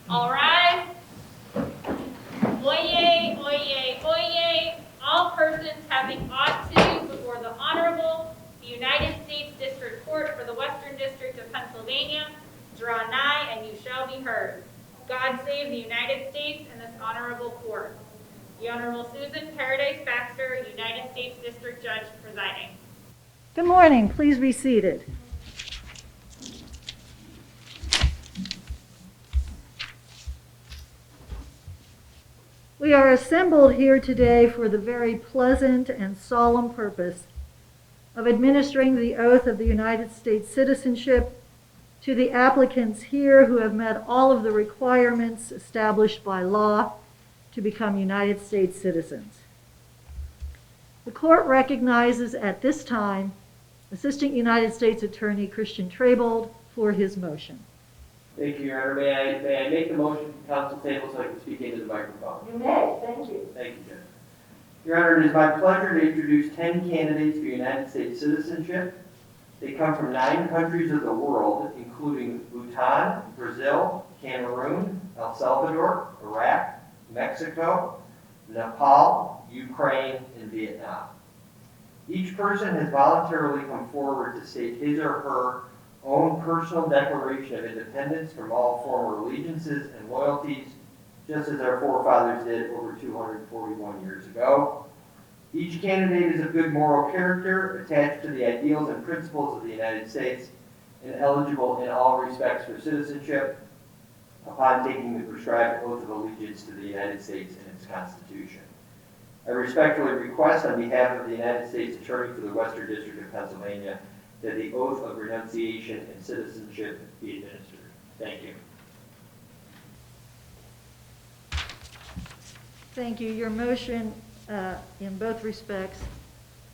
All rise. Oyez, oyez, oyez. All persons having ought to before the Honorable, the United States District Court for the Western District of Pennsylvania, draw nigh and you shall be heard. God save the United States and this honorable court. The Honorable Susan Paradise Baxter, United States District Judge, presiding. Good morning. Please be seated. We are assembled here today for the very pleasant and solemn purpose of administering the oath of the United States citizenship to the applicants here who have met all of the requirements established by law to become United States citizens. The court recognizes at this time Assistant United States Attorney Christian Traybold for his motion. Thank you, Your Honor. May I make the motion from council table so I can speak into the microphone? You may. Thank you. Thank you, Judge. Your Honor, it is my pleasure to introduce 10 candidates for United States citizenship. They come from 9 countries of the world, including Bhutan, Brazil, Cameroon, El Salvador, Iraq, Mexico, Nepal, Ukraine, and Vietnam. Each person has voluntarily come forward to state his or her own personal declaration of independence from all former allegiances and loyalties, just as our forefathers did over 241 years ago. Each candidate is of good moral character, attached to the ideals and principles of the United States, and eligible in all respects for citizenship upon taking the prescribed oath of allegiance to the United States and its Constitution. I respectfully request on behalf of the United States Attorney for the Western District of Pennsylvania that the oath of renunciation and citizenship be administered. Thank you. Thank you. Your motion in both respects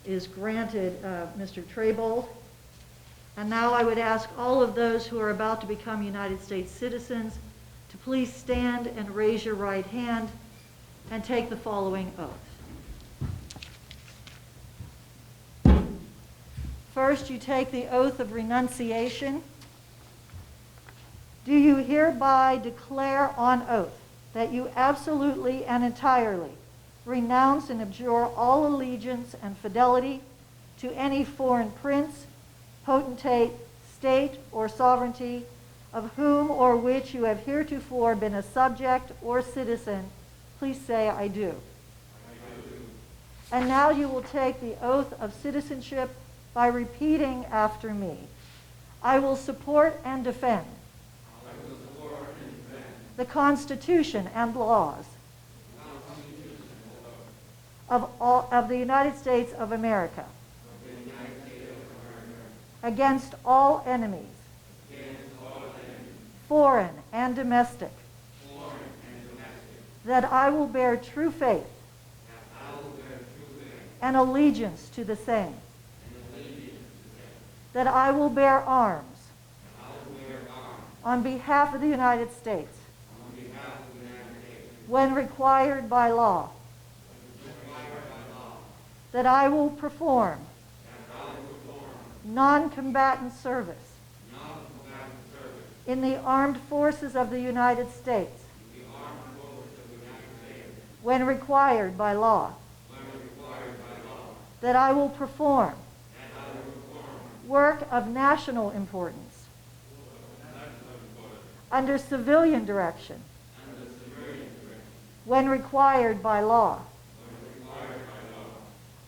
is granted, Mr. Traybold. And now I would ask all of those who are about to become United States citizens to please stand and raise your right hand and take the following oath. First, you take the oath of renunciation. Do you hereby declare on oath that you absolutely and entirely renounce and abjure all allegiance and fidelity to any foreign prince, potentate, state, or sovereignty of whom or which you have heretofore been a subject or citizen? Please say, I do. I do. And now you will take the oath of citizenship by repeating after me. I will support and defend the Constitution and laws of the United States of America against all enemies, foreign and domestic, that I will bear true faith and allegiance to the same, that I will bear arms on behalf of the United States when required by law, that I will perform non-combatant service in the armed forces of the United States when required by law, that I will perform work of national importance under civilian direction when required by law,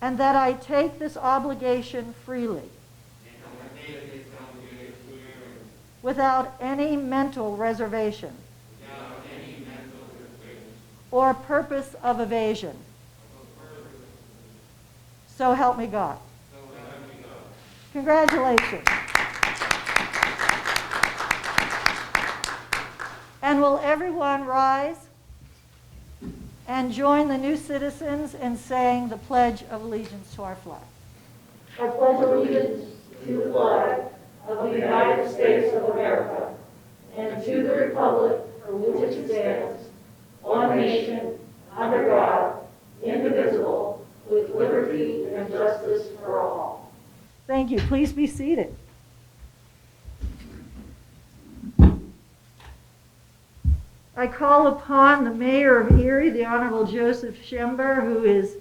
and that I take this obligation freely without any mental reservation or purpose of evasion. So help me God. Congratulations. And will everyone rise and join the new citizens in saying the Pledge of Allegiance to our flag? I pledge allegiance to the flag of the United States of America and to the republic for which it stands, one nation, under God, indivisible, with liberty and justice for all. Thank you. Please be seated. I call upon the Mayor of Erie, the Honorable Joseph Schember, who is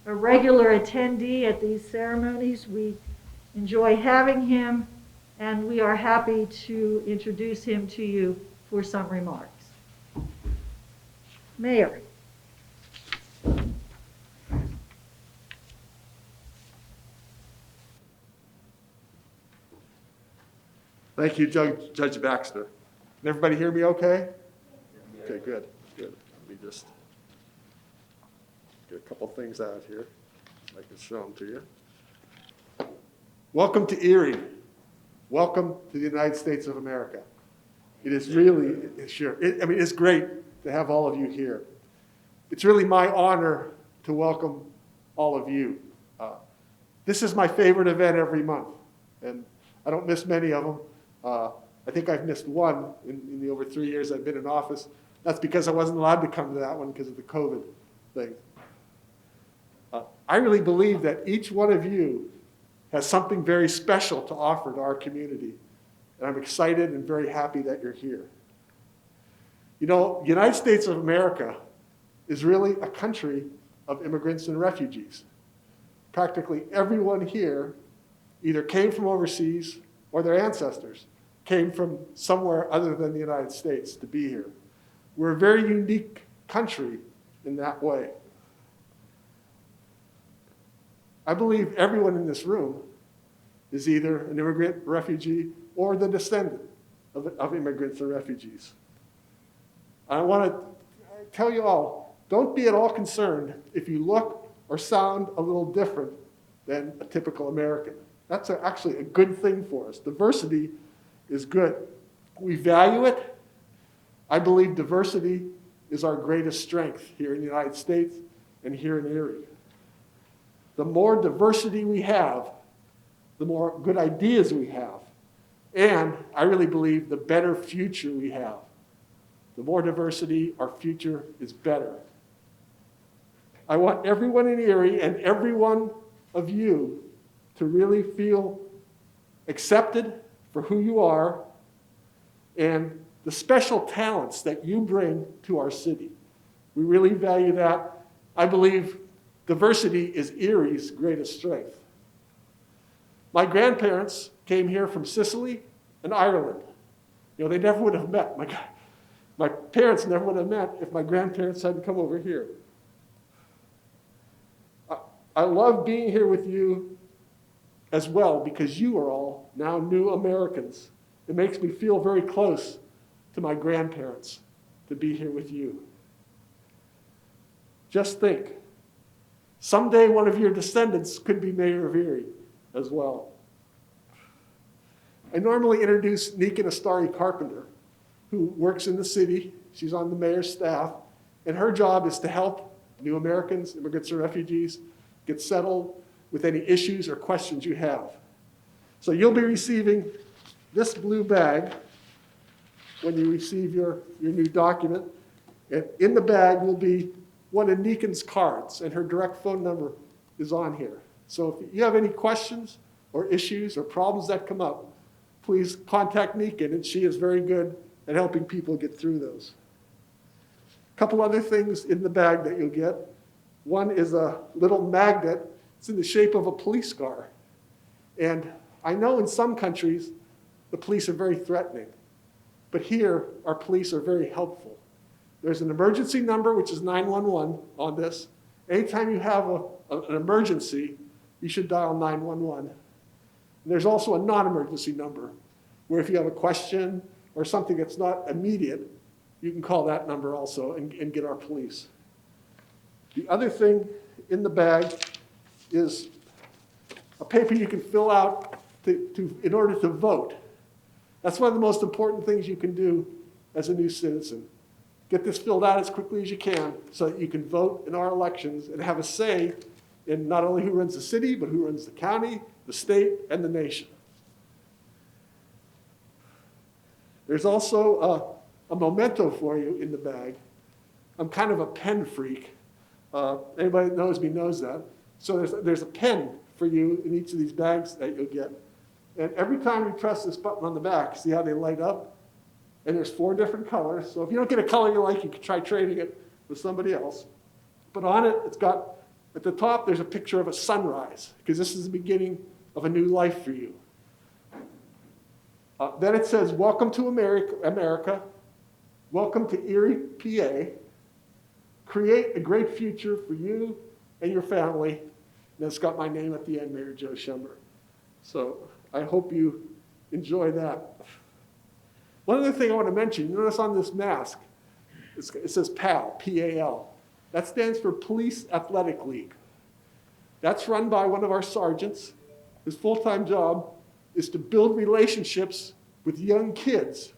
a regular attendee at these ceremonies. We enjoy having him, and we are happy to introduce him to you for some remarks. Mayor. Thank you, Judge Baxter. Can everybody hear me okay? Okay, good. Let me just get a couple things out here. I can show them to you. Welcome to Erie. Welcome to the United States of America. It is really, it's great to have all of you here. It's really my honor to welcome all of you. This is my favorite event every month, and I don't miss many of them. I think I've missed one in the over 3 years I've been in office. That's because I wasn't allowed to come to that one because of the COVID thing. I really believe that each one of you has something very special to offer to our community. And I'm excited and very happy that you're here. You know, the United States of America is really a country of immigrants and refugees. Practically everyone here either came from overseas or their ancestors came from somewhere other than the United States to be here. We're a very unique country in that way. I believe everyone in this room is either an immigrant, refugee, or the descendant of immigrants or refugees. I want to tell you all, don't be at all concerned if you look or sound a little different than a typical American. That's actually a good thing for us. Diversity is good. We value it. I believe diversity is our greatest strength here in the United States and here in Erie. The more diversity we have, the more good ideas we have. And I really believe the better future we have. The more diversity, our future is better. I want everyone in Erie and every one of you to really feel accepted for who you are and the special talents that you bring to our city. We really value that. I believe diversity is Erie's greatest strength. My grandparents came here from Sicily and Ireland. You know, they never would have met. My parents never would have met if my grandparents hadn't come over here. I love being here with you as well because you are all now new Americans. It makes me feel very close to my grandparents to be here with you. Just think, someday one of your descendants could be mayor of Erie as well. I normally introduce Nika Astari Carpenter, who works in the city. She's on the mayor's staff, and her job is to help new Americans, immigrants, or refugees get settled with any issues or questions you have. So you'll be receiving this blue bag when you receive your new document. And in the bag will be one of Nikan's cards, and her direct phone number is on here. So if you have any questions or issues or problems that come up, please contact Nikan, and she is very good at helping people get through those. A couple other things in the bag that you'll get. One is a little magnet. It's in the shape of a police car. And I know in some countries, the police are very threatening. But here, our police are very helpful. There's an emergency number, which is 911 on this. Anytime you have an emergency, you should dial 911. And there's also a non-emergency number, where if you have a question or something that's not immediate, you can call that number also and get our police. The other thing in the bag is a paper you can fill out in order to vote. That's one of the most important things you can do as a new citizen. Get this filled out as quickly as you can so that you can vote in our elections and have a say in not only who runs the city, but who runs the county, the state, and the nation. There's also a memento for you in the bag. I'm kind of a pen freak. Anybody that knows me knows that. So there's a pen for you in each of these bags that you'll get. And every time you press this button on the back, see how they light up? And there's 4 different colors. So if you don't get a color you like, you can try trading it with somebody else. But on it, it's got, at the top, there's a picture of a sunrise, because this is the beginning of a new life for you. Then it says, welcome to America. Welcome to Erie, PA. Create a great future for you and your family. And it's got my name at the end, Mayor Joe Schember. So I hope you enjoy that. One other thing I want to mention, you notice on this mask, it says PAL, P-A-L. That stands for Police Athletic League. That's run by one of our sergeants. His full-time job is to build relationships with young kids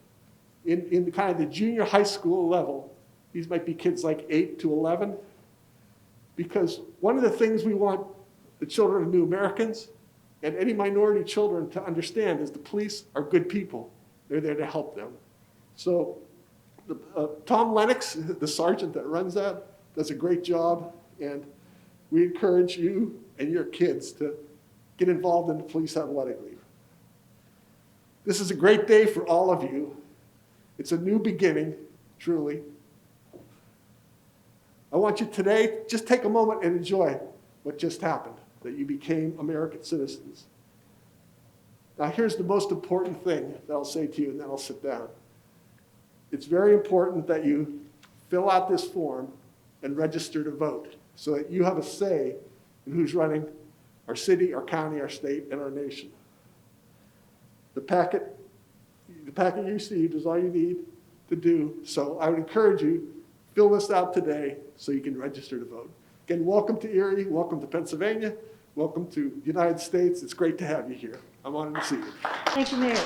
in the kind of the junior high school level. These might be kids like 8 to 11. Because one of the things we want the children of new Americans and any minority children to understand is the police are good people. They're there to help them. So Tom Lennox, the sergeant that runs that, does a great job, and we encourage you and your kids to get involved in the Police Athletic League. This is a great day for all of you. It's a new beginning, truly. I want you today, just take a moment and enjoy what just happened, that you became American citizens. Now here's the most important thing that I'll say to you, and then I'll sit down. It's very important that you fill out this form and register to vote so that you have a say in who's running our city, our county, our state, and our nation. The packet you received is all you need to do. So I would encourage you, fill this out today so you can register to vote. Again, welcome to Erie, welcome to Pennsylvania, welcome to the United States. It's great to have you here. I'm honored to see you. Thank you, Mayor.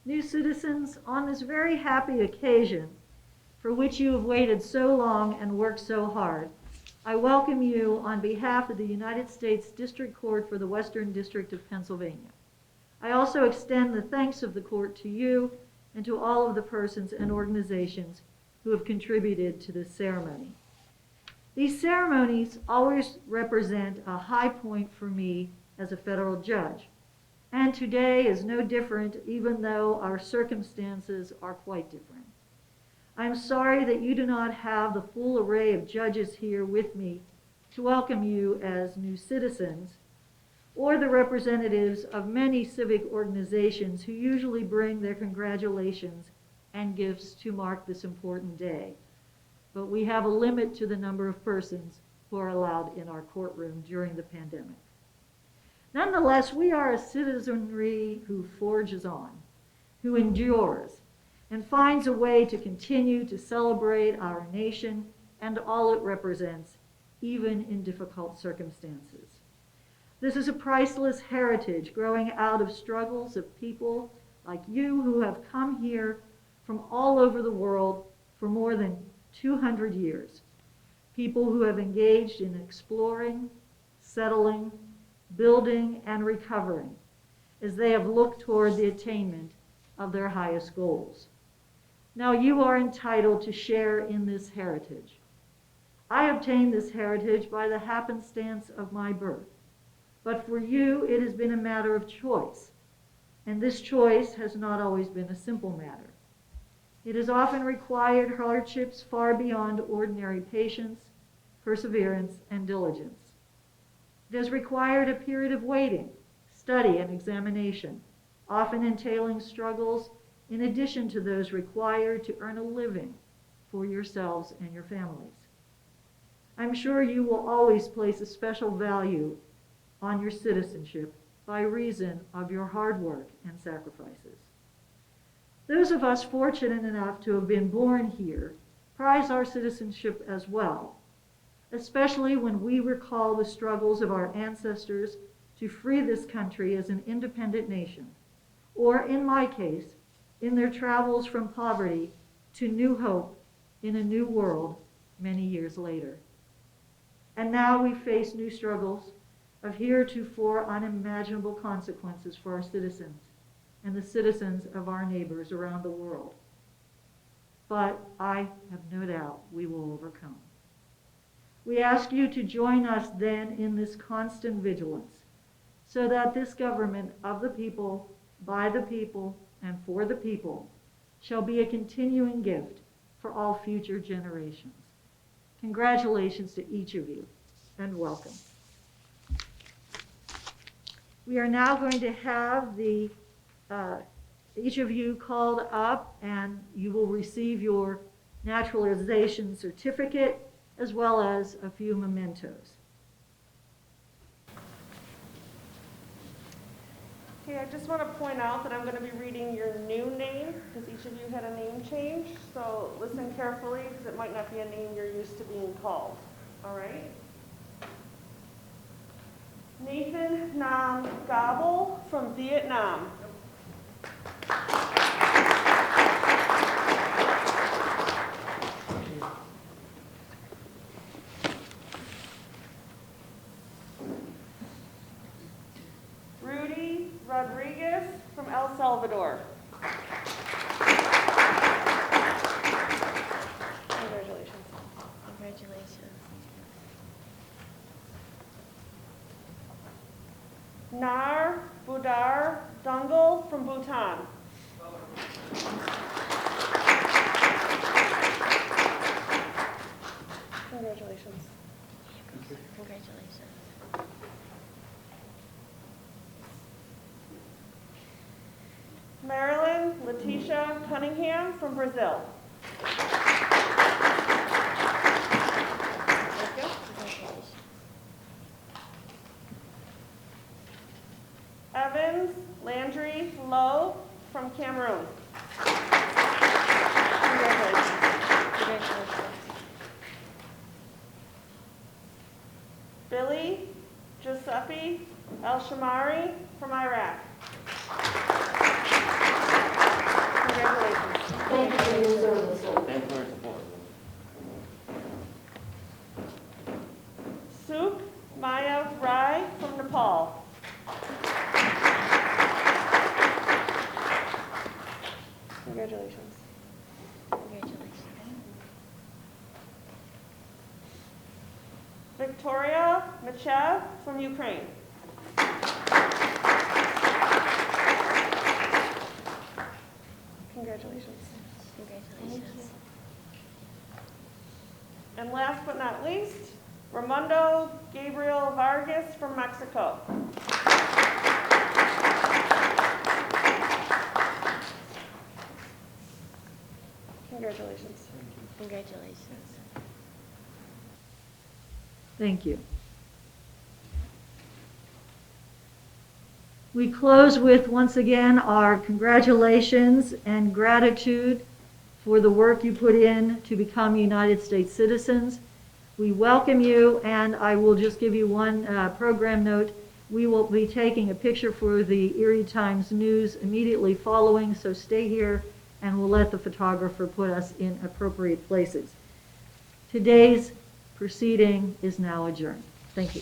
New citizens, on this very happy occasion for which you have waited so long and worked so hard, I welcome you on behalf of the United States District Court for the Western District of Pennsylvania. I also extend the thanks of the court to you and to all of the persons and organizations who have contributed to this ceremony. These ceremonies always represent a high point for me as a federal judge. And today is no different, even though our circumstances are quite different. I'm sorry that you do not have the full array of judges here with me to welcome you as new citizens, or the representatives of many civic organizations who usually bring their congratulations and gifts to mark this important day. But we have a limit to the number of persons who are allowed in our courtroom during the pandemic. Nonetheless, we are a citizenry who forges on, who endures, and finds a way to continue to celebrate our nation and all it represents, even in difficult circumstances. This is a priceless heritage growing out of struggles of people like you who have come here from all over the world for more than 200 years. People who have engaged in exploring, settling, building, and recovering as they have looked toward the attainment of their highest goals. Now you are entitled to share in this heritage. I obtained this heritage by the happenstance of my birth, but for you it has been a matter of choice, and this choice has not always been a simple matter. It has often required hardships far beyond ordinary patience, perseverance, and diligence. It has required a period of waiting, study, and examination, often entailing struggles in addition to those required to earn a living for yourselves and your families. I'm sure you will always place a special value on your citizenship by reason of your hard work and sacrifices. Those of us fortunate enough to have been born here prize our citizenship as well, especially when we recall the struggles of our ancestors to free this country as an independent nation, or in my case, in their travels from poverty to new hope in a new world many years later. And now we face new struggles of heretofore unimaginable consequences for our citizens and the citizens of our neighbors around the world. But I have no doubt we will overcome. We ask you to join us then in this constant vigilance, so that this government of the people, by the people, and for the people shall be a continuing gift for all future generations. Congratulations to each of you, and welcome. We are now going to have each of you called up, and you will receive your naturalization certificate as well as a few mementos. Okay, I just want to point out that I'm going to be reading your new name because each of you had a name change. So listen carefully because it might not be a name you're used to being called. All right? Nathan Nam Gabel from Vietnam. Rudy Rodriguez from El Salvador. Congratulations. Congratulations. Nar Budar Dungal from Bhutan. Congratulations. Congratulations. Marilyn Letitia Cunningham from Brazil. Thank you. Congratulations. Evans Landry Lowe from Cameroon. Congratulations. Congratulations. Billy Giuseppe El-Shamari from Iraq. Congratulations. Thank you for your service, sir. Thank you for your support. Suk Maya Rai from Nepal. Congratulations. Congratulations. Victoria Machev from Ukraine. Congratulations. Congratulations. And last but not least, Raimundo Gabriel Vargas from Mexico. Congratulations. Congratulations. Thank you. We close with, once again, our congratulations and gratitude for the work you put in to become United States citizens. We welcome you, and I will just give you one program note. We will be taking a picture for the Erie Times News immediately following, so stay here, and we'll let the photographer put us in appropriate places. Today's proceeding is now adjourned. Thank you.